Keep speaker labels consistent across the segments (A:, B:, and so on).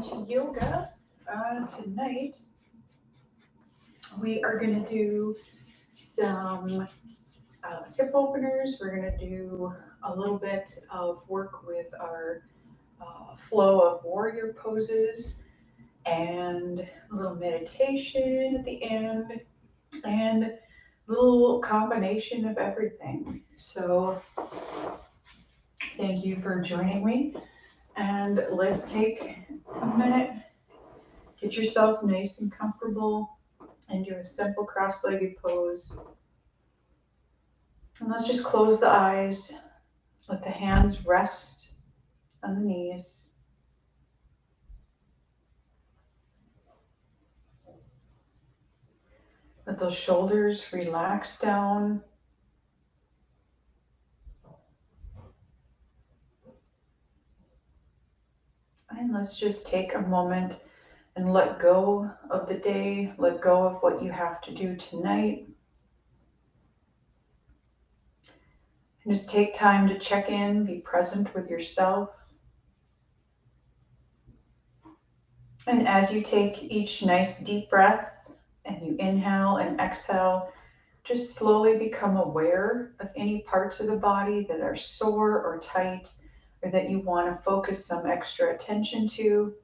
A: to yoga. Tonight we are going to do some hip openers. We're going to do a little bit of work with our flow of warrior poses and a little meditation at the end and a little combination of everything. So thank you for joining me, and let's take a minute. Get yourself nice and comfortable and do a simple cross-legged pose. And let's just close the eyes. Let the hands rest on the knees. Let those shoulders relax down. And let's just take a moment and let go of the day, let go of what you have to do tonight. And just take time to check in, be present with yourself. And as you take each nice deep breath and you inhale and exhale, just slowly become aware of any parts of the body that are sore or tight or that you want to focus some extra attention to.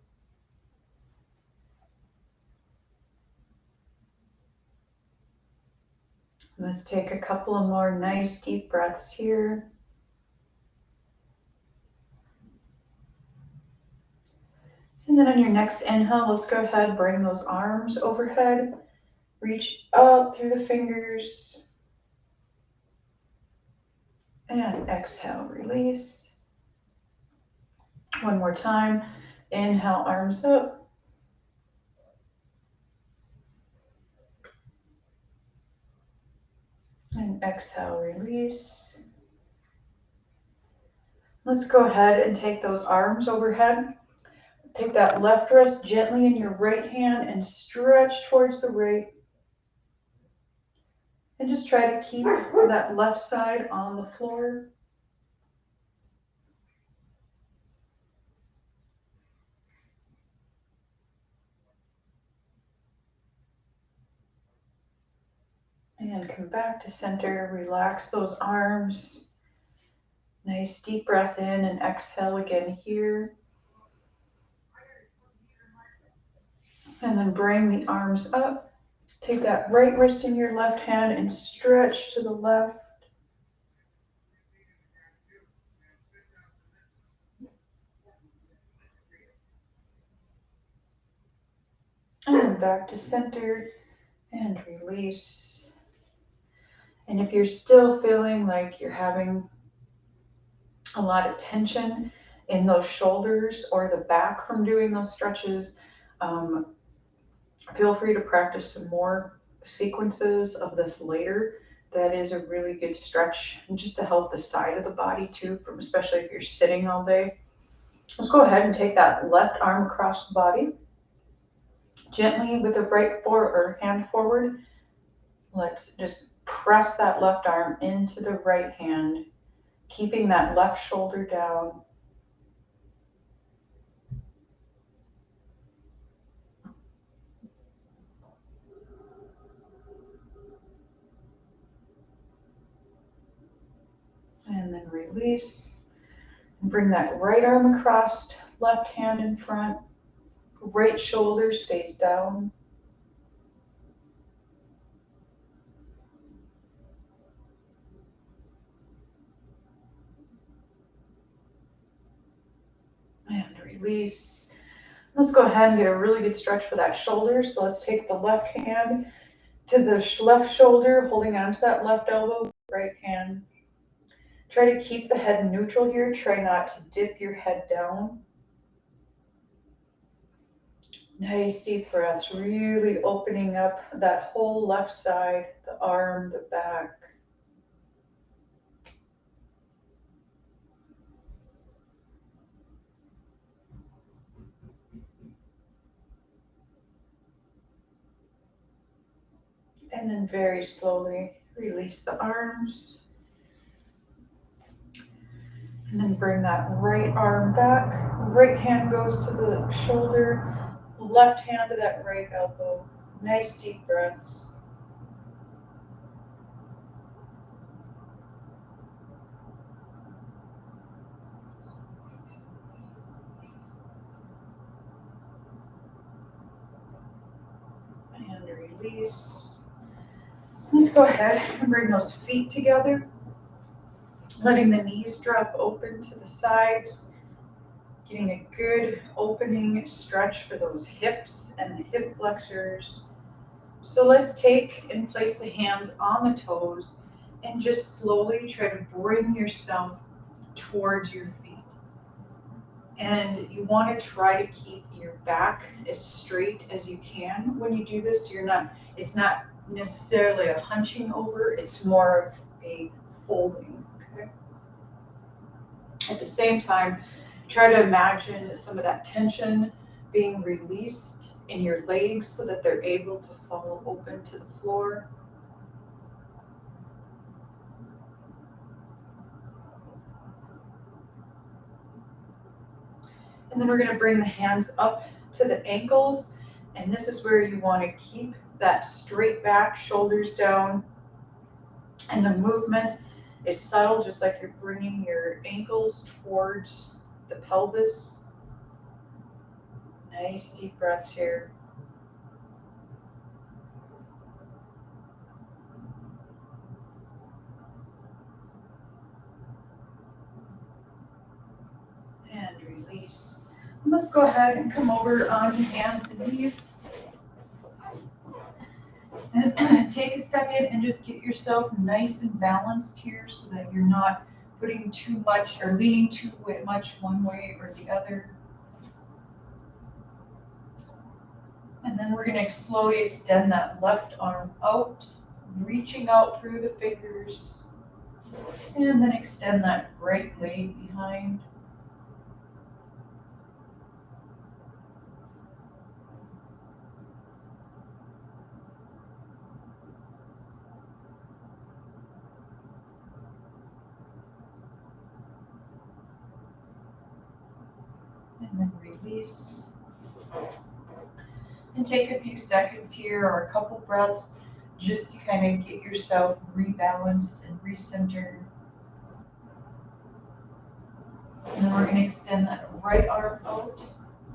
A: Let's take a couple of more nice deep breaths here. And then on your next inhale, let's go ahead, bring those arms overhead, reach up through the fingers, and exhale, release. One more time, inhale, arms up. And exhale, release. Let's go ahead and take those arms overhead. Take that left wrist gently in your right hand and stretch towards the right. And just try to keep that left side on the floor. And come back to center. Relax those arms. Nice deep breath in and exhale again here. And then bring the arms up. Take that right wrist in your left hand and stretch to the left. And back to center and release. And if you're still feeling like you're having a lot of tension in those shoulders or the back from doing those stretches, feel free to practice some more sequences of this later. That is a really good stretch just to help the side of the body too, especially if you're sitting all day. Let's go ahead and take that left arm across the body. Gently with the right hand forward, let's just press that left arm into the right hand, keeping that left shoulder down. And then release. And bring that right arm across, left hand in front, right shoulder stays down. And release. Let's go ahead and get a really good stretch for that shoulder. So let's take the left hand to the left shoulder, holding onto that left elbow, right hand. Try to keep the head neutral here. Try not to dip your head down. Nice deep breaths, really opening up that whole left side, the arm, the back. And then very slowly release the arms. And then bring that right arm back. Right hand goes to the shoulder, left hand to that right elbow. Nice deep breaths. And release. Let's go ahead and bring those feet together, letting the knees drop open to the sides, getting a good opening stretch for those hips and the hip flexors. So let's take and place the hands on the toes and just slowly try to bring yourself towards your feet. And you want to try to keep your back as straight as you can when you do this. It's not necessarily a hunching over, it's more of a folding. Okay. At the same time, try to imagine some of that tension being released in your legs so that they're able to fall open to the floor. And then we're going to bring the hands up to the ankles. And this is where you want to keep that straight back, shoulders down. And the movement is subtle, just like you're bringing your ankles towards the pelvis. Nice deep breaths here. And release. And let's go ahead and come over on hands and knees. And take a second and just get yourself nice and balanced here so that you're not putting too much or leaning too much one way or the other. And then we're going to slowly extend that left arm out, reaching out through the fingers. And then extend that right leg behind. And then release. And take a few seconds here or a couple breaths just to kind of get yourself rebalanced and recentered. And then we're going to extend that right arm out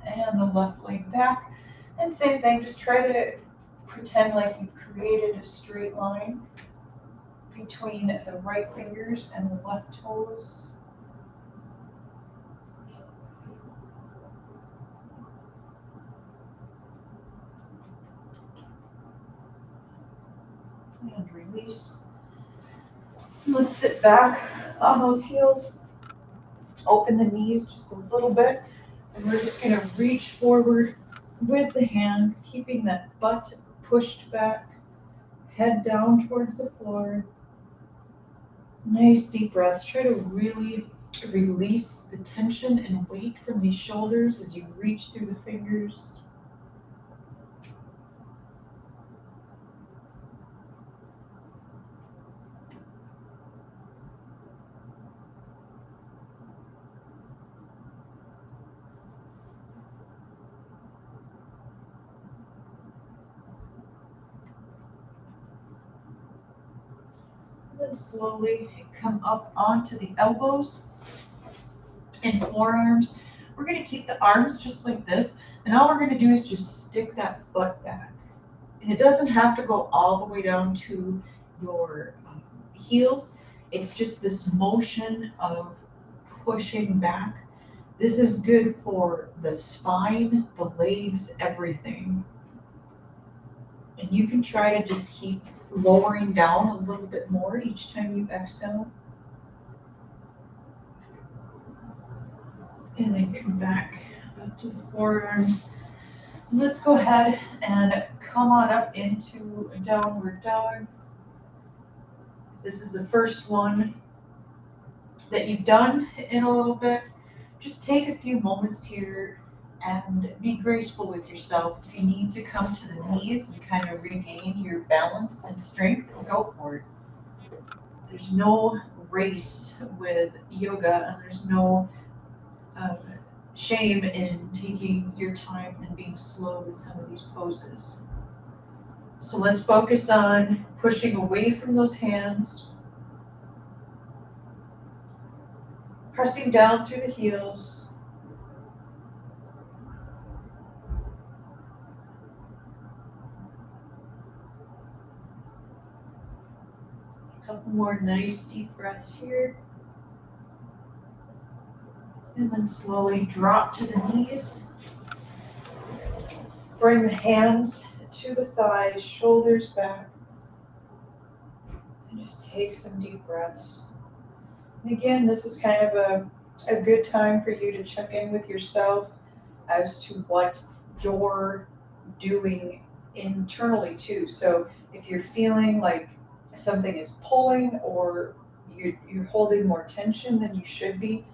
A: and the left leg back. And same thing, just try to pretend like you've created a straight line between the right fingers and the left toes. And release. Let's sit back on those heels. Open the knees just a little bit. And we're just going to reach forward with the hands, keeping that butt pushed back, head down towards the floor. Nice deep breaths. Try to really release the tension and weight from these shoulders as you reach through the fingers. Then slowly come up onto the elbows and forearms. We're going to keep the arms just like this, and all we're going to do is just stick that butt back. And it doesn't have to go all the way down to your heels. It's just this motion of pushing back. This is good for the spine, the legs, everything. And you can try to just keep lowering down a little bit more each time you exhale. And then come back up to the forearms. Let's go ahead and come on up into a downward dog. This is the first one that you've done in a little bit. Just take a few moments here and be graceful with yourself. If you need to come to the knees and kind of regain your balance and strength, go for it. There's no race with yoga, and there's no shame in taking your time and being slow with some of these poses. So let's focus on pushing away from those hands, pressing down through the heels. A couple more nice deep breaths here. And then slowly drop to the knees. Bring the hands to the thighs, shoulders back. And just take some deep breaths. And again, this is kind of a good time for you to check in with yourself as to what you're doing internally too. So if you're feeling like something is pulling or you're holding more tension than you should be,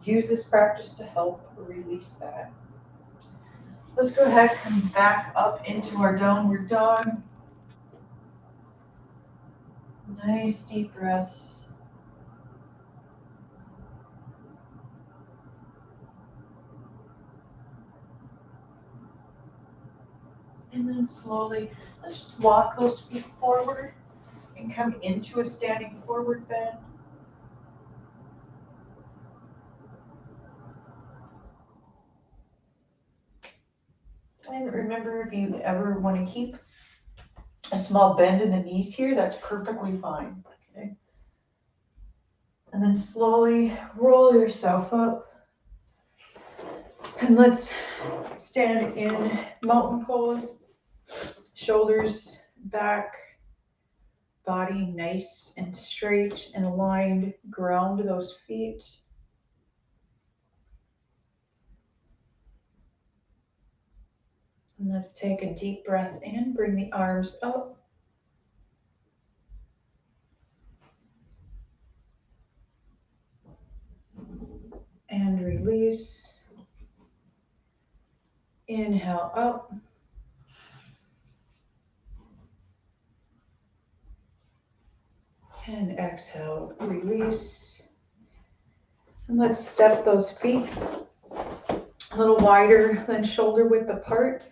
A: use this practice to help release that. Let's go ahead and come back up into our downward dog. Nice deep breaths. And then slowly, let's just walk those feet forward and come into a standing forward bend. And remember, if you ever want to keep a small bend in the knees here, that's perfectly fine. Okay. And then slowly roll yourself up. And let's stand in mountain pose. Shoulders back, body nice and straight and aligned. Ground those feet. And let's take a deep breath in, bring the arms up. And release. Inhale up. And exhale, release. And let's step those feet a little wider than shoulder width apart.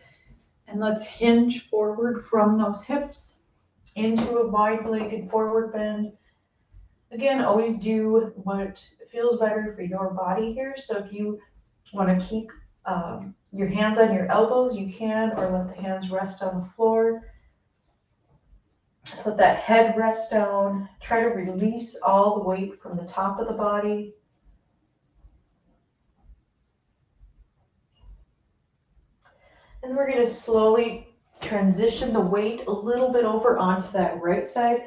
A: And let's hinge forward from those hips into a wide-legged forward bend. Again, always do what feels better for your body here. So if you want to keep your hands on your elbows, you can, or let the hands rest on the floor. So that head rests down. Try to release all the weight from the top of the body. And we're going to slowly transition the weight a little bit over onto that right side.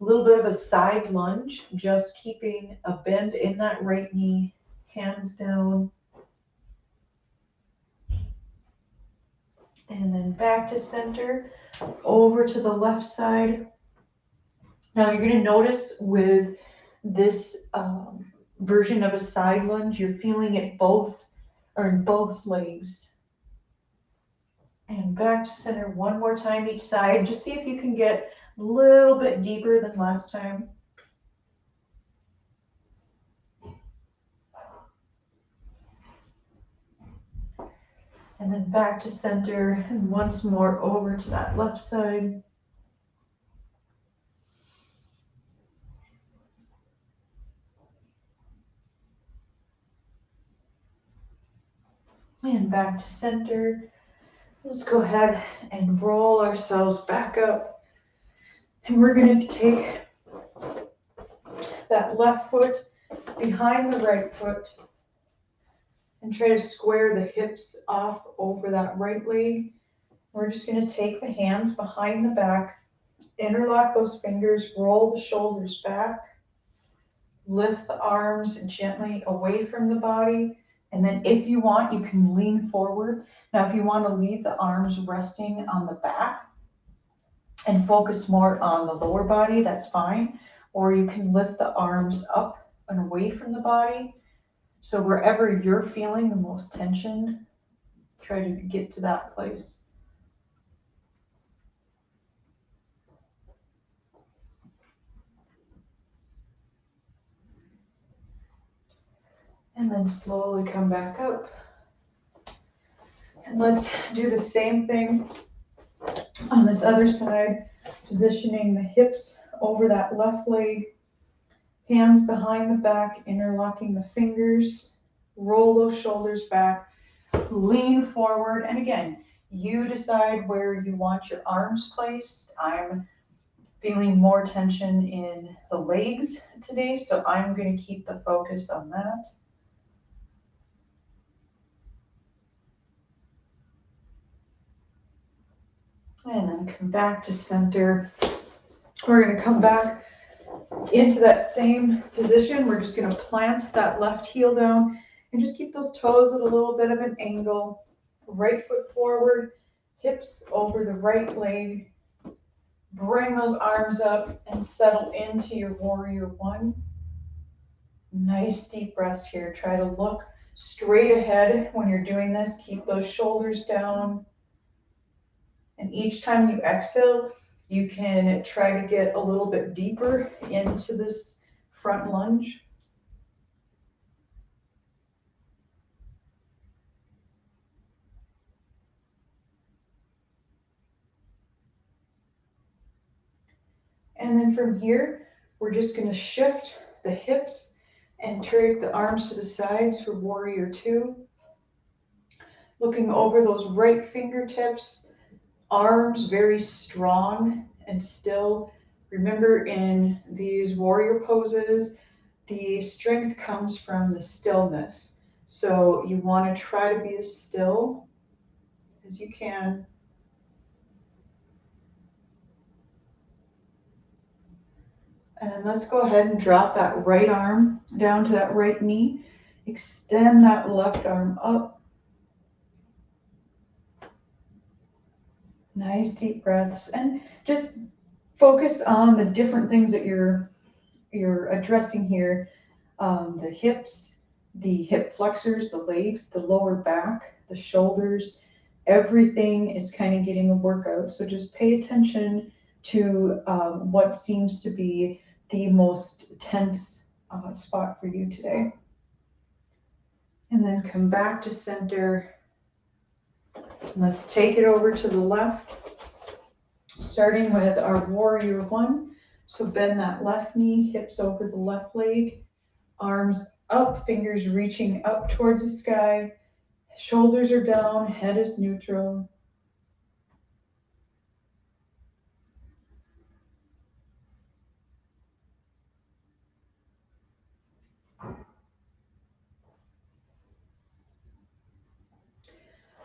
A: A little bit of a side lunge, just keeping a bend in that right knee, hands down. And then back to center, over to the left side. Now you're going to notice with this version of a side lunge, you're feeling it both or in both legs. And back to center one more time each side. Just see if you can get a little bit deeper than last time. And then back to center and once more over to that left side. And back to center. Let's go ahead and roll ourselves back up. And we're going to take that left foot behind the right foot and try to square the hips off over that right leg. We're just going to take the hands behind the back, interlock those fingers, roll the shoulders back, lift the arms gently away from the body. And then if you want, you can lean forward. Now, if you want to leave the arms resting on the back and focus more on the lower body, that's fine. Or you can lift the arms up and away from the body. So wherever you're feeling the most tension, try to get to that place. And then slowly come back up. And let's do the same thing on this other side, positioning the hips over that left leg, hands behind the back, interlocking the fingers, roll those shoulders back, lean forward. And again, you decide where you want your arms placed. I'm feeling more tension in the legs today, so I'm going to keep the focus on that. And then come back to center. We're going to come back into that same position. We're just going to plant that left heel down and just keep those toes at a little bit of an angle. Right foot forward, hips over the right leg. Bring those arms up and settle into your warrior one. Nice deep breaths here. Try to look straight ahead when you're doing this. Keep those shoulders down. And each time you exhale, you can try to get a little bit deeper into this front lunge. And then from here, we're just going to shift the hips and take the arms to the sides for warrior two. Looking over those right fingertips, arms very strong and still. Remember, in these warrior poses, the strength comes from the stillness. So you want to try to be as still as you can. And let's go ahead and drop that right arm down to that right knee. Extend that left arm up. Nice deep breaths. And just focus on the different things that you're addressing here. The hips, the hip flexors, the legs, the lower back, the shoulders. Everything is kind of getting a workout. So just pay attention to what seems to be the most tense spot for you today. And then come back to center. Let's take it over to the left, starting with our warrior one. So bend that left knee, hips over the left leg, arms up, fingers reaching up towards the sky, shoulders are down, head is neutral.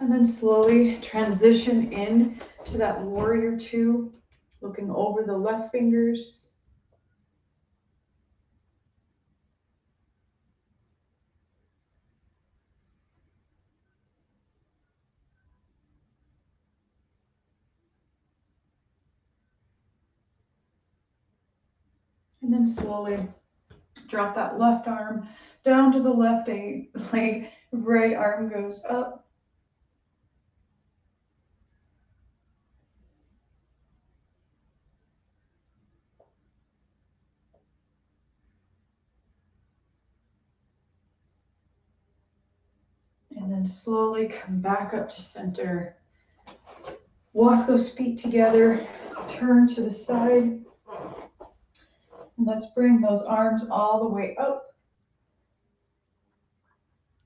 A: And then slowly transition in to that warrior two, looking over the left fingers. And then slowly drop that left arm down to the left leg, right arm goes up. And then slowly come back up to center. Walk those feet together, turn to the side. And let's bring those arms all the way up.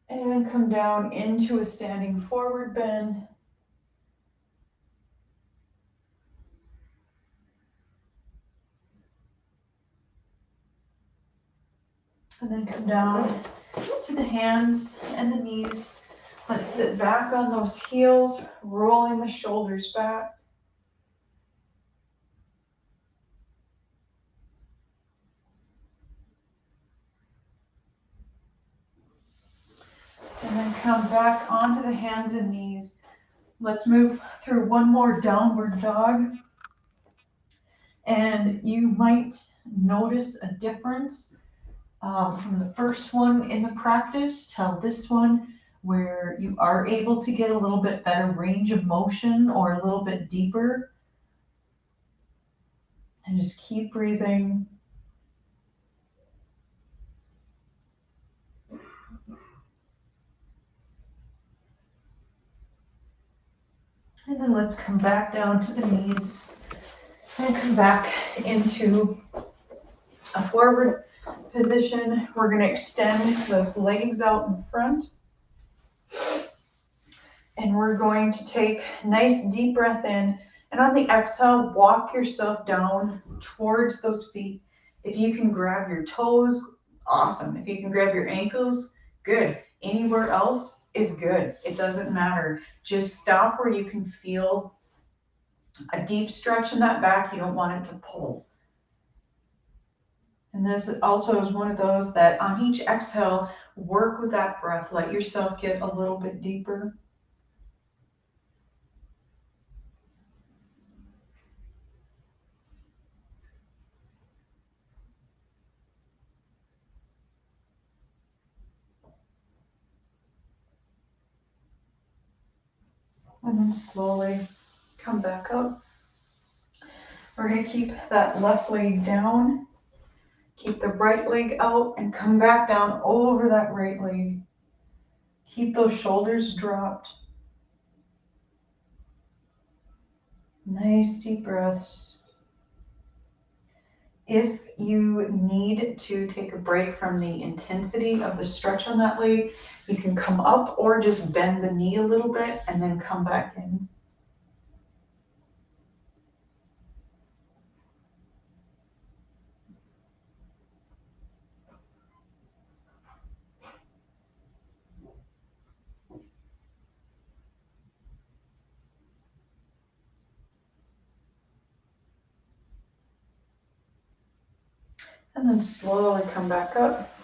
A: And come down into a standing forward bend. And then come down to the hands and the knees. Let's sit back on those heels, rolling the shoulders back. And then come back onto the hands and knees. Let's move through one more downward dog. And you might notice a difference from the first one in the practice till this one, where you are able to get a little bit better range of motion or a little bit deeper. And just keep breathing. And then let's come back down to the knees and come back into a forward position. We're going to extend those legs out in front. And we're going to take a nice deep breath in. And on the exhale, walk yourself down towards those feet. If you can grab your toes, awesome. If you can grab your ankles, good. Anywhere else is good. It doesn't matter. Just stop where you can feel a deep stretch in that back. You don't want it to pull. And this also is one of those that on each exhale, work with that breath. Let yourself get a little bit deeper. And then slowly come back up. We're going to keep that left leg down. Keep the right leg out and come back down over that right leg. Keep those shoulders dropped. Nice deep breaths. If you need to take a break from the intensity of the stretch on that leg, you can come up or just bend the knee a little bit and then come back in. And then slowly come back up.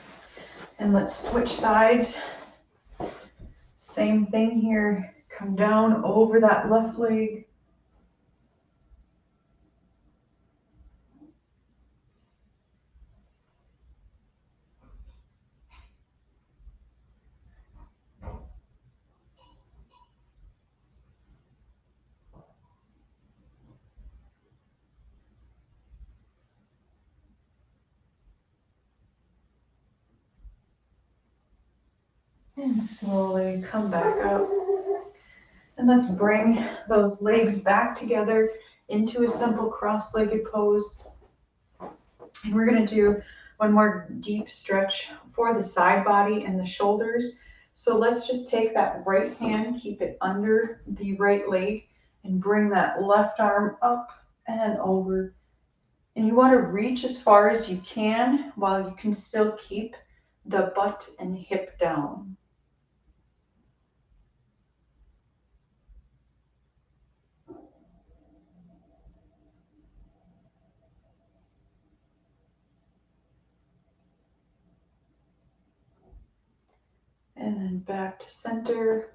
A: And let's switch sides. Same thing here. Come down over that left leg. And slowly come back up. And let's bring those legs back together into a simple cross-legged pose. And we're going to do one more deep stretch for the side body and the shoulders. So let's just take that right hand, keep it under the right leg, and bring that left arm up and over. And you want to reach as far as you can while you can still keep the butt and hip down. And then back to center.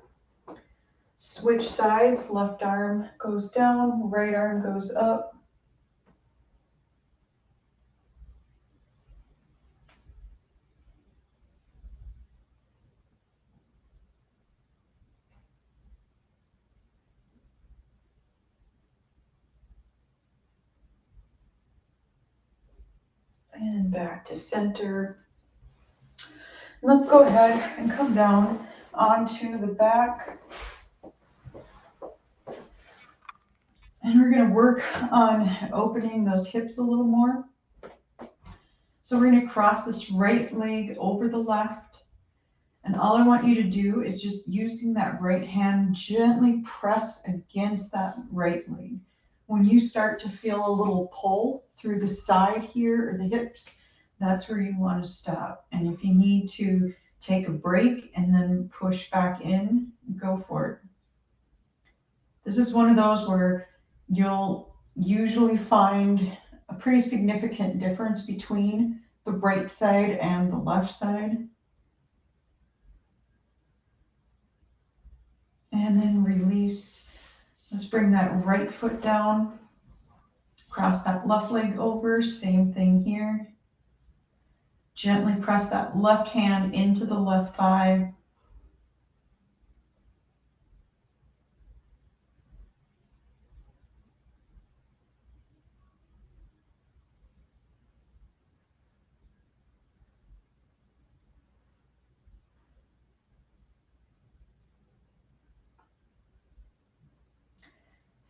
A: Switch sides, left arm goes down, right arm goes up. And back to center. Let's go ahead and come down onto the back. And we're going to work on opening those hips a little more. So we're going to cross this right leg over the left. And all I want you to do is just using that right hand, gently press against that right leg. When you start to feel a little pull through the side here or the hips, that's where you want to stop. And if you need to take a break and then push back in, go for it. This is one of those where you'll usually find a pretty significant difference between the right side and the left side. And then release. Let's bring that right foot down. Cross that left leg over. Same thing here. Gently press that left hand into the left thigh.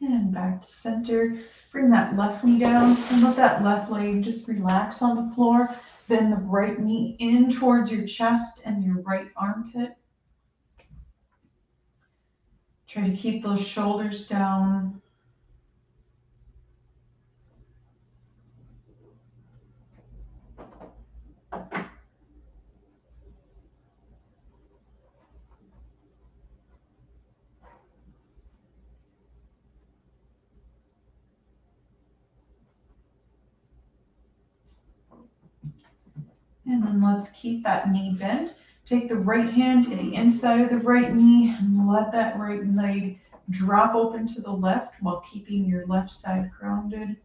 A: And back to center. Bring that left knee down and let that left leg just relax on the floor. Bend the right knee in towards your chest and your right armpit. Try to keep those shoulders down. And then let's keep that knee bent. Take the right hand to the inside of the right knee and let that right leg drop open to the left while keeping your left side grounded.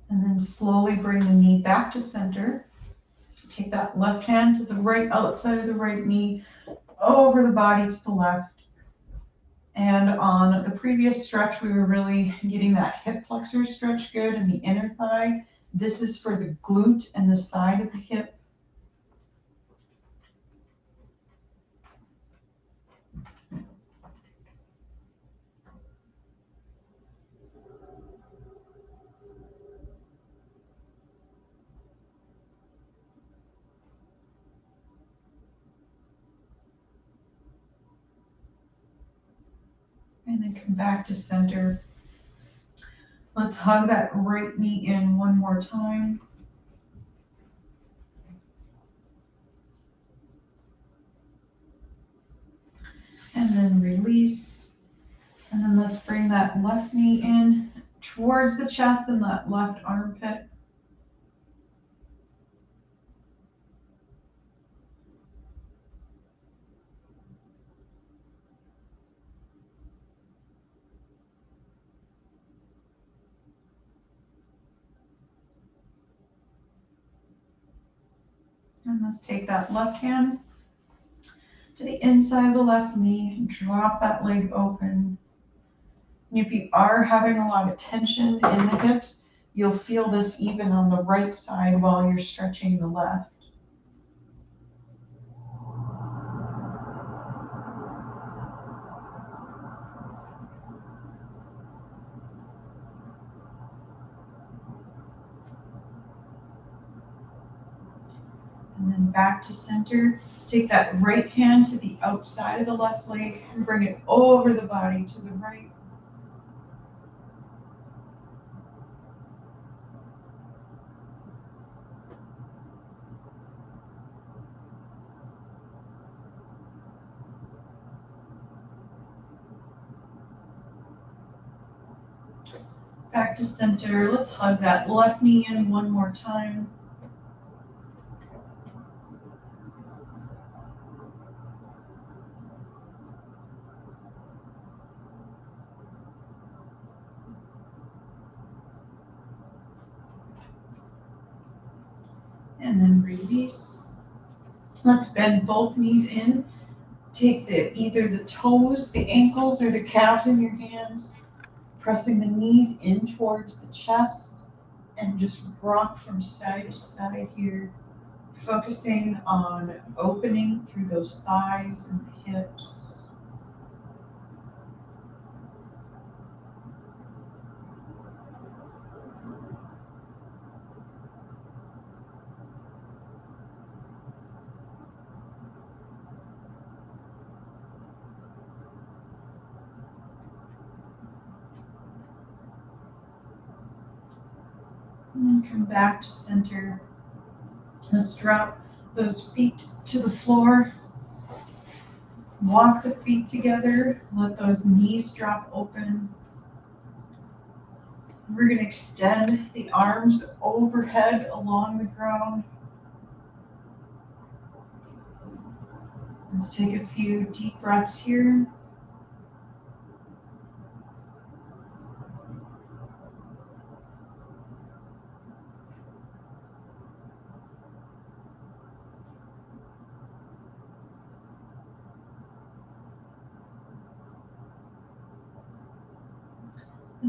A: And then slowly bring the knee back to center. Take that left hand to the right outside of the right knee, over the body to the left. And on the previous stretch, we were really getting that hip flexor stretch good in the inner thigh. This is for the glute and the side of the hip. And then come back to center. Let's hug that right knee in one more time. And then release. And then let's bring that left knee in towards the chest and that left armpit. And let's take that left hand to the inside of the left knee and drop that leg open. And if you are having a lot of tension in the hips, you'll feel this even on the right side while you're stretching the left. And then back to center. Take that right hand to the outside of the left leg and bring it over the body to the right. Back to center. Let's hug that left knee in one more time. And then release. Let's bend both knees in. Take either the toes, the ankles, or the calves in your hands, pressing the knees in towards the chest, and just rock from side to side here, focusing on opening through those thighs and the hips. And then come back to center. Let's drop those feet to the floor. Walk the feet together. Let those knees drop open. We're going to extend the arms overhead along the ground. Let's take a few deep breaths here.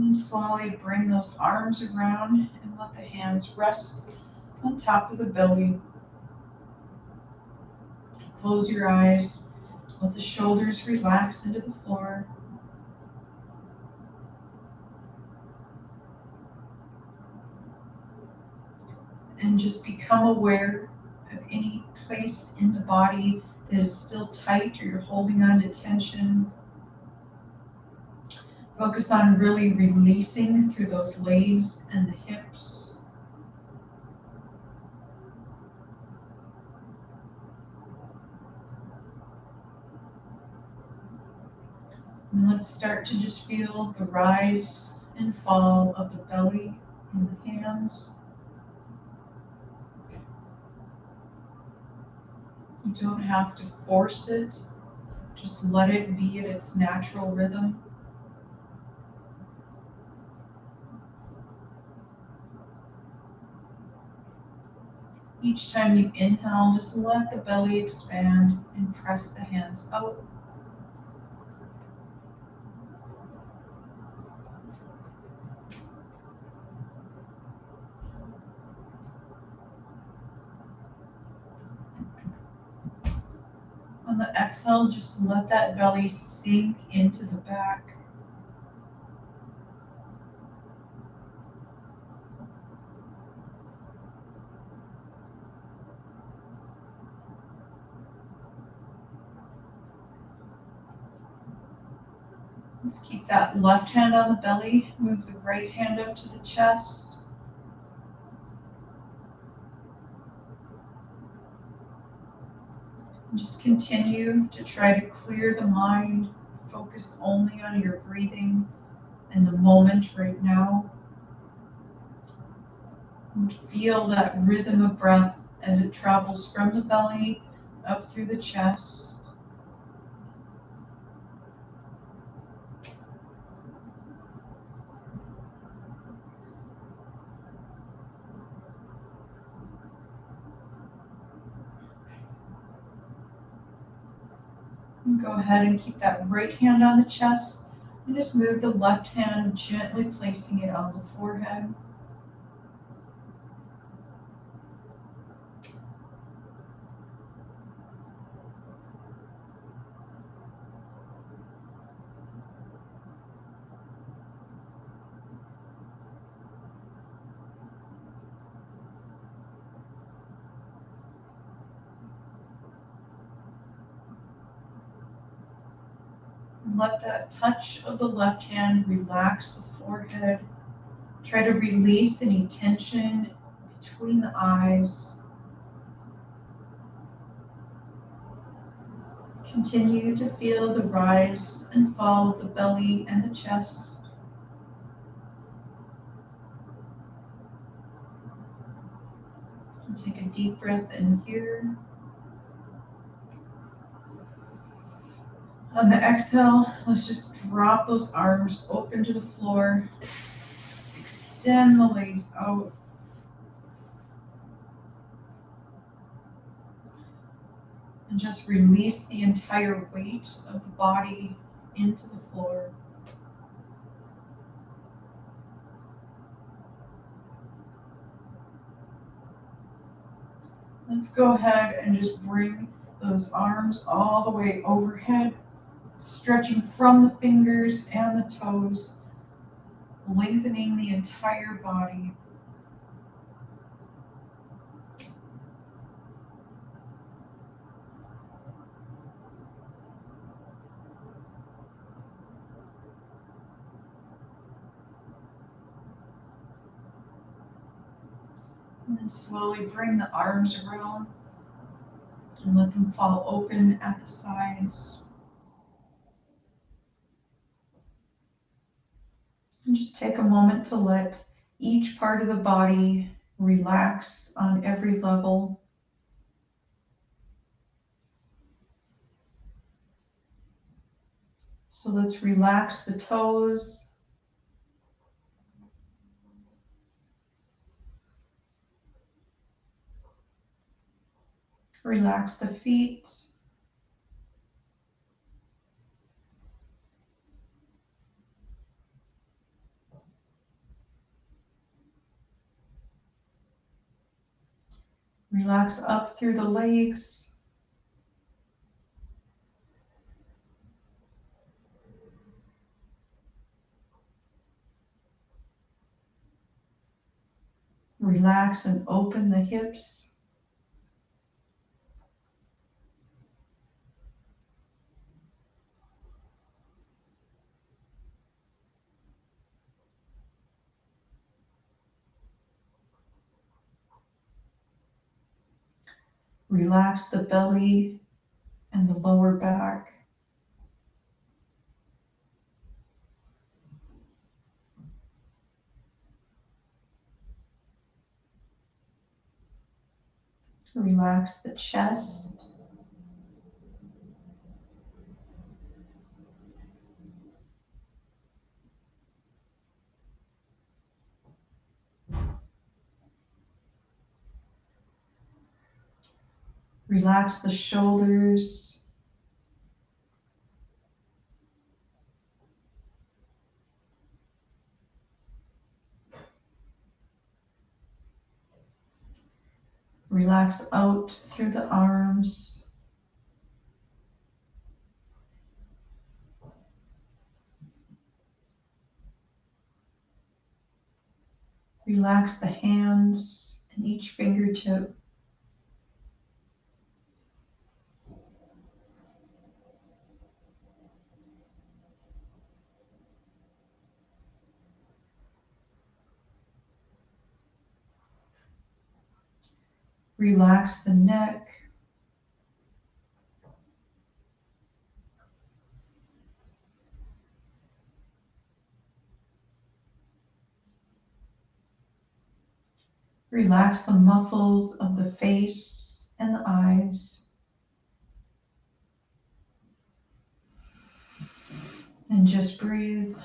A: And slowly bring those arms around and let the hands rest on top of the belly. Close your eyes. Let the shoulders relax into the floor. And just become aware of any place in the body that is still tight or you're holding on to tension. Focus on really releasing through those legs and the hips. And let's start to just feel the rise and fall of the belly and the hands. You don't have to force it. Just let it be at its natural rhythm. Each time you inhale, just let the belly expand and press the hands out. On the exhale, just let that belly sink into the back. Let's keep that left hand on the belly. Move the right hand up to the chest. And just continue to try to clear the mind. Focus only on your breathing and the moment right now. And feel that rhythm of breath as it travels from the belly up through the chest. And go ahead and keep that right hand on the chest and just move the left hand, gently placing it on the forehead. Let that touch of the left hand relax the forehead. Try to release any tension between the eyes. Continue to feel the rise and fall of the belly and the chest. And take a deep breath in here. On the exhale, let's just drop those arms open to the floor. Extend the legs out. And just release the entire weight of the body into the floor. Let's go ahead and just bring those arms all the way overhead, stretching from the fingers and the toes, lengthening the entire body. And then slowly bring the arms around and let them fall open at the sides. And just take a moment to let each part of the body relax on every level. So let's relax the toes. Relax the feet. Relax up through the legs. Relax and open the hips. Relax the belly and the lower back. Relax the chest. Relax the shoulders. Relax out through the arms. Relax the hands and each fingertip. Relax the neck. Relax the muscles of the face and the eyes. And just breathe.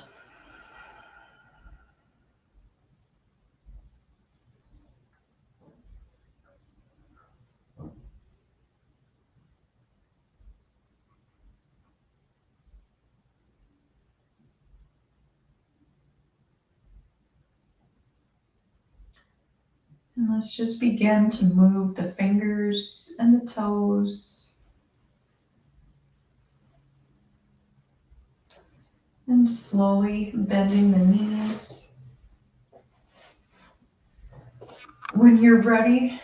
A: And let's just begin to move the fingers and the toes. And slowly bending the knees. When you're ready,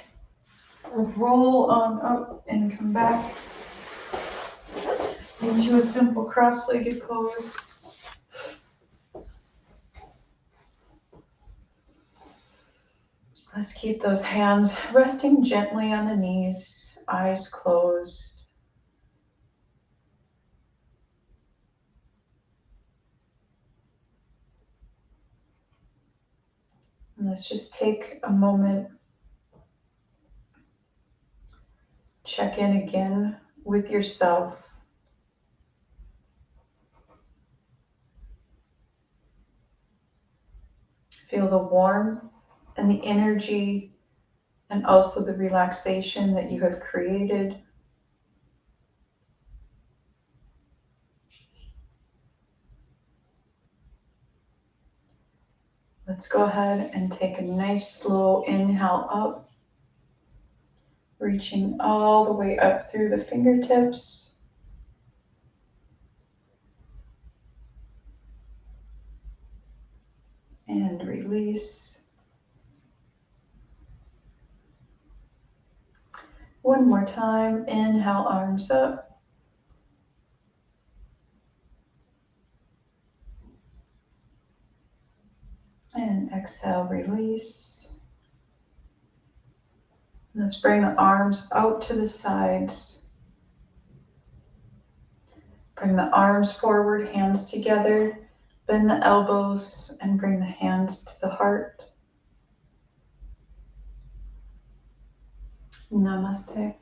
A: roll on up and come back into a simple cross-legged pose. Let's keep those hands resting gently on the knees, eyes closed. And let's just take a moment, check in again with yourself. Feel the warmth and the energy and also the relaxation that you have created. Let's go ahead and take a nice slow inhale up, reaching all the way up through the fingertips. And release. One more time, inhale, arms up. And exhale, release. Let's bring the arms out to the sides. Bring the arms forward, hands together. Bend the elbows and bring the hands to the heart. Namaste.